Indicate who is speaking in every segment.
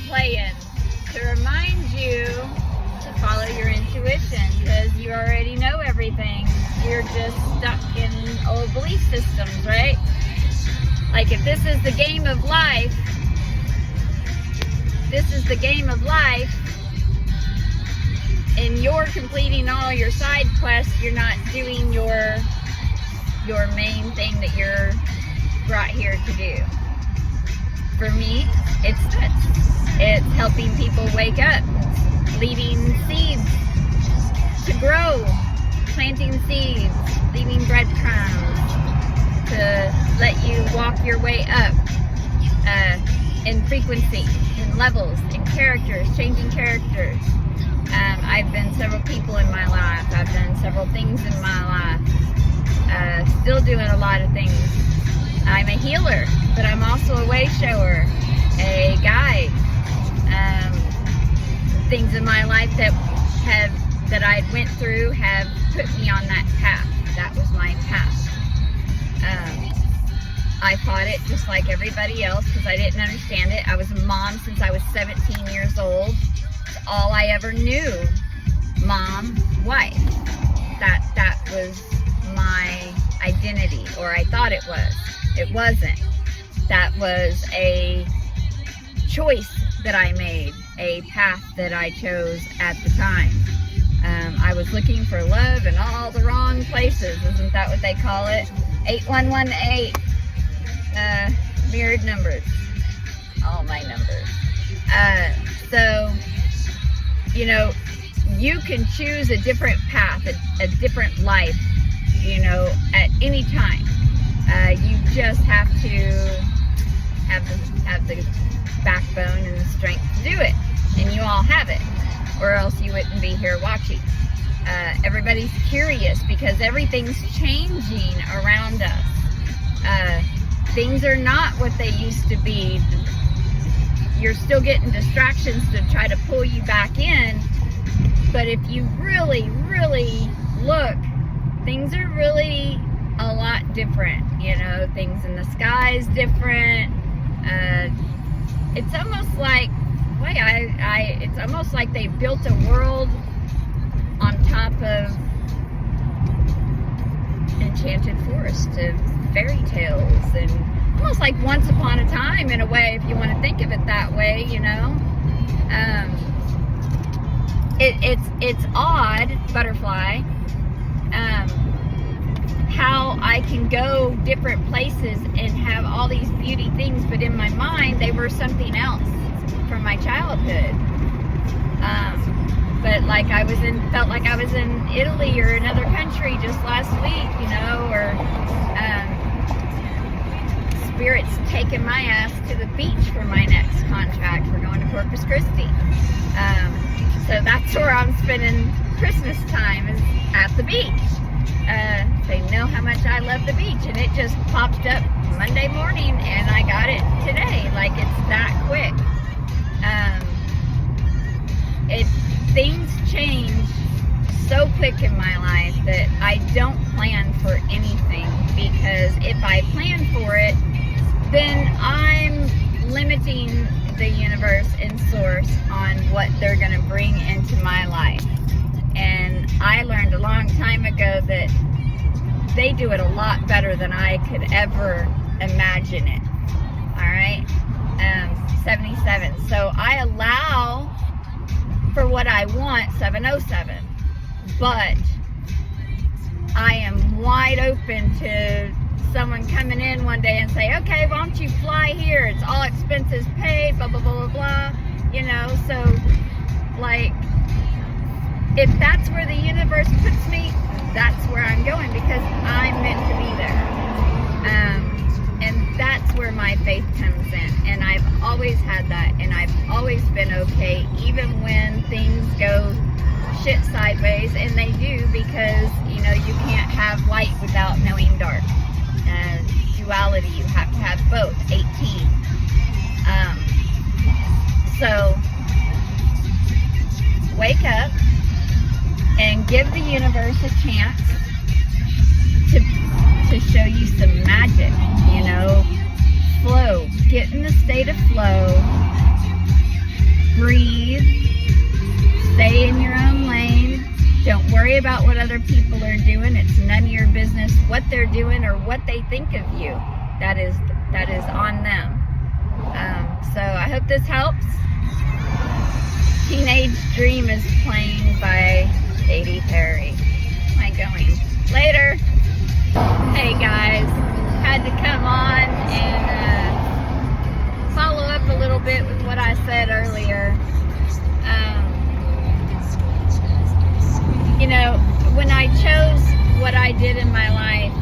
Speaker 1: playing to remind you to follow your intuition, because you already know everything. You're just stuck in old belief systems, right? Like, if this is the game of life, and you're completing all your side quests, you're not doing your main thing that you're brought here to do. For me, it's this. It's helping people wake up, leaving seeds to grow, planting seeds, leaving breadcrumbs to let you walk your way up in frequency, in levels, in characters, changing characters. I've been several people in my life. I've done several things in my life. Still doing a lot of things. I'm a healer, but I'm also a way shower, a guide. Things in my life that I went through have put me on that path. That was my path. I fought it just like everybody else because I didn't understand it. I was a mom since I was 17 years old. It's all I ever knew. Mom, wife. That was my identity, or I thought it was. It wasn't. That was a choice that I made, a path that I chose at the time. I was looking for love in all the wrong places. Isn't that what they call it? 8118. Mirrored numbers. All my numbers. So, you know, you can choose a different path, a different life, you know, at any time. You just have to have the backbone and the strength to do it. And you all have it, or else you wouldn't be here watching. Everybody's curious because everything's changing around us. Things are not what they used to be. You're still getting distractions to try to pull you back in. But if you really, really look, things are really a lot different. You know, things in the sky is different. It's almost like, it's almost like they built a world on top of enchanted forest of fairy tales, and almost like Once Upon a Time in a way, if you want to think of it that way, you know. It's odd, butterfly, how I can go different places and have all these beauty things, but in my mind they were something else from my childhood. But like felt like I was in Italy or another country just last week, you know, or Spirit's taking my ass to the beach for my next contract. We're going to Corpus Christi. So that's where I'm spending Christmas time, is at the beach. They know how much I love the beach, and it just popped up Monday morning and I got it today. Like, it's that quick. Things change so quick in my life that I don't plan for anything, because if I plan for it, then I'm limiting the universe and source on what they're going to bring into my life. And I learned a long time ago that they do it a lot better than I could ever imagine it. Alright? 77. So I allow for what I want, 707. But I am wide open to someone coming in one day and say, okay, why don't you fly here? It's all expenses paid, blah, blah, blah, blah, blah. You know, so, like, if that's where the universe puts me, that's where I'm going, because I'm meant to be there. And that's where my faith comes in. And I've always had that, and I've always been okay, even when things go shit sideways, and they do, because, you know, you can't have light without knowing dark. Duality, you have to have both. 18. So wake up and give the universe a chance to show you some magic, you know. Flow. Get in the state of flow breathe, stay in your own lane. Don't worry about what other people are doing. It's none of your business what they're doing or what they think of you. That is on them. So I hope this helps. Teenage Dream is playing by Katy Perry. Where am I going? Later. Hey guys, had to come on and follow up a little bit with what I said earlier. You know, when I chose what I did in my life,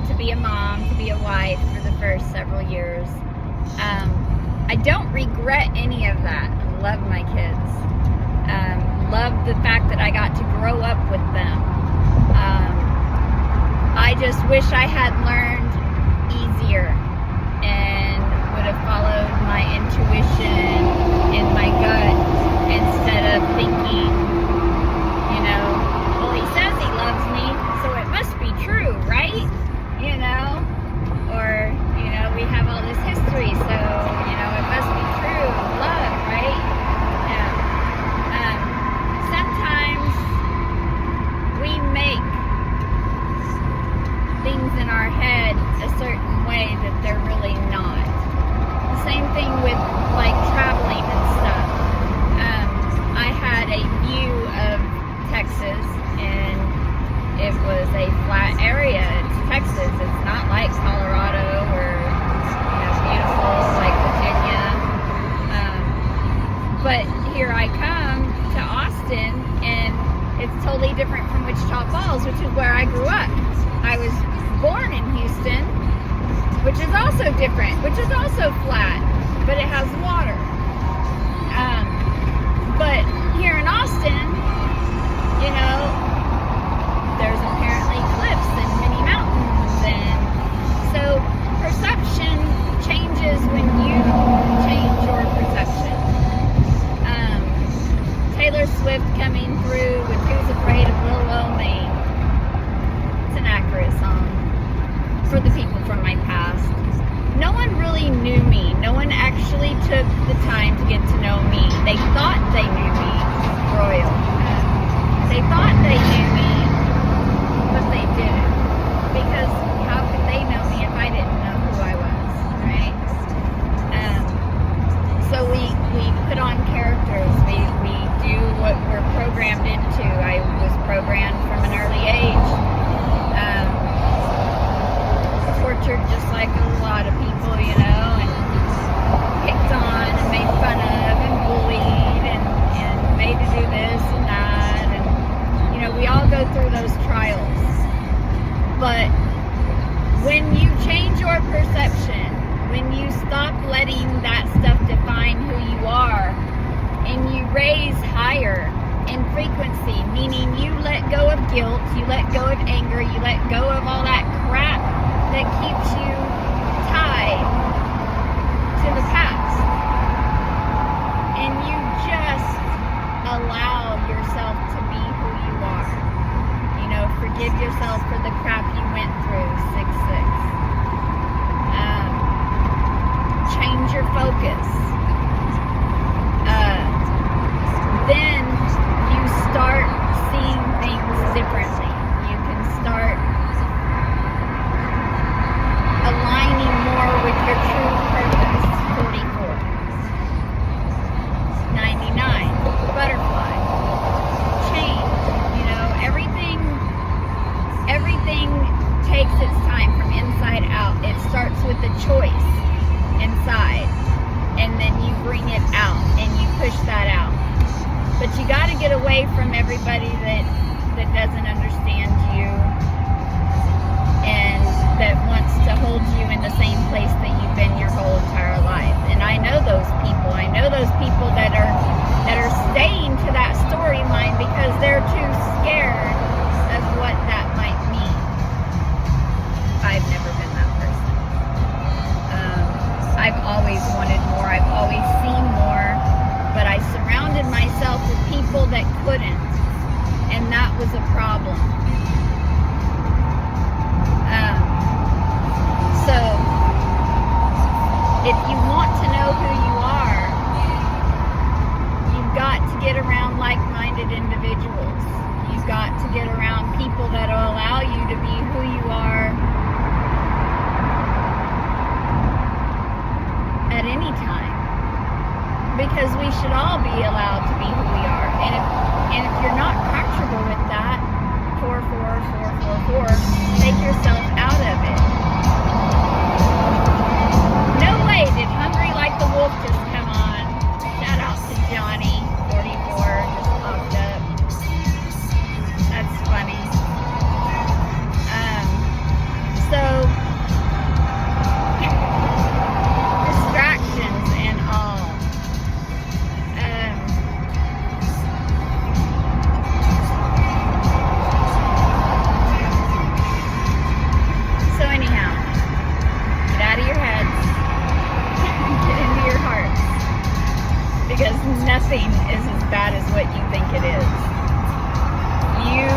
Speaker 1: to be a mom, to be a wife for the first several years, I don't regret any of that. I love my kids. Love the fact that I got to grow up with them. I just wish I had learned easier and would have followed my intuition and my gut instead of thinking, you know, well, he says he loves me, so it must be true, right? You know, or, you know, we have all this history, so, you know, it must be true, love, right? Yeah. Sometimes we make things in our head a certain way that they're really not. The same thing with, like, traveling and stuff. I had a view of Texas, and it was a flat area. It's Texas. It's not like Colorado or, you know, beautiful like Virginia. But here I come to Austin, and it's totally different from Wichita Falls, which is where I grew up. I was born in Houston, which is also different, which is also flat, but it has water. But here in Austin, you know, there's apparently cliffs and many mountains, and so perception changes when you change your perception. Taylor Swift coming through with Who's Afraid of Lil Old Maine. It's an accurate song for the people from my past. No one really knew me. No one actually took the time to get to know me. They thought they knew me. Royal. They thought they knew me, but they didn't. Because how could they know me if I didn't know who I was, right? So we put on characters. We do what we're programmed into. I was programmed from an early age. Tortured just like a lot of people, you know, and picked on and made fun of and bullied and made to do this and that, and, you know, we all go through those trials. But when you change your perception, when you stop letting that stuff define who you are, and you raise higher in frequency, meaning you let go of guilt, you let go of anger, you let go of all that crap that keeps you tied to the past, and you just allow yourself to be who you are. You know, forgive yourself for the crap you went through. 6-6. Change your focus. Then you start seeing things differently. You can start aligning more with your true purpose. 44. 99. Butterfly. Change. You know, everything takes its time from inside out. It starts with a choice inside, and then you bring it out and you push that out. But you got to get away from everybody that doesn't understand you and that wants to hold you in the same place that you've been your whole entire life. And I know those people. I know those people that are staying to that storyline because they're too scared of what that might mean. I've never been that person. I've always wanted more. I've always seen more. But I surrounded myself with people that couldn't. And that was a problem. So, if you want to know who you are, get around like-minded individuals. You've got to get around people that will allow you to be who you are at any time. Because we should all be allowed to be who we are. And if you're not comfortable with that, 4, take yourself out of it. No way did Hungry Like the Wolf just come on. Shout out to Johnny, 44, just popped up. That's funny. So, distractions and all. So anyhow, get out of your heads, get into your hearts, because nothing is as bad as what you think it is. You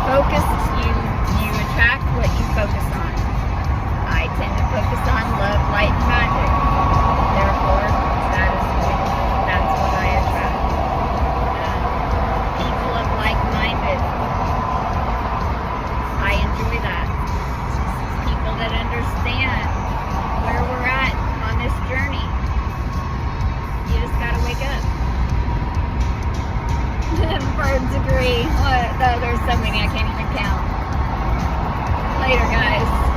Speaker 1: focus, you attract what you focus on. I tend to focus on love, light, and magic. Therefore, that's what I attract. People of like-minded. I enjoy that. People that understand where we're at on this journey. You just gotta wake up. Birds agree. What? Oh, there's so many I can't even count. Later, guys.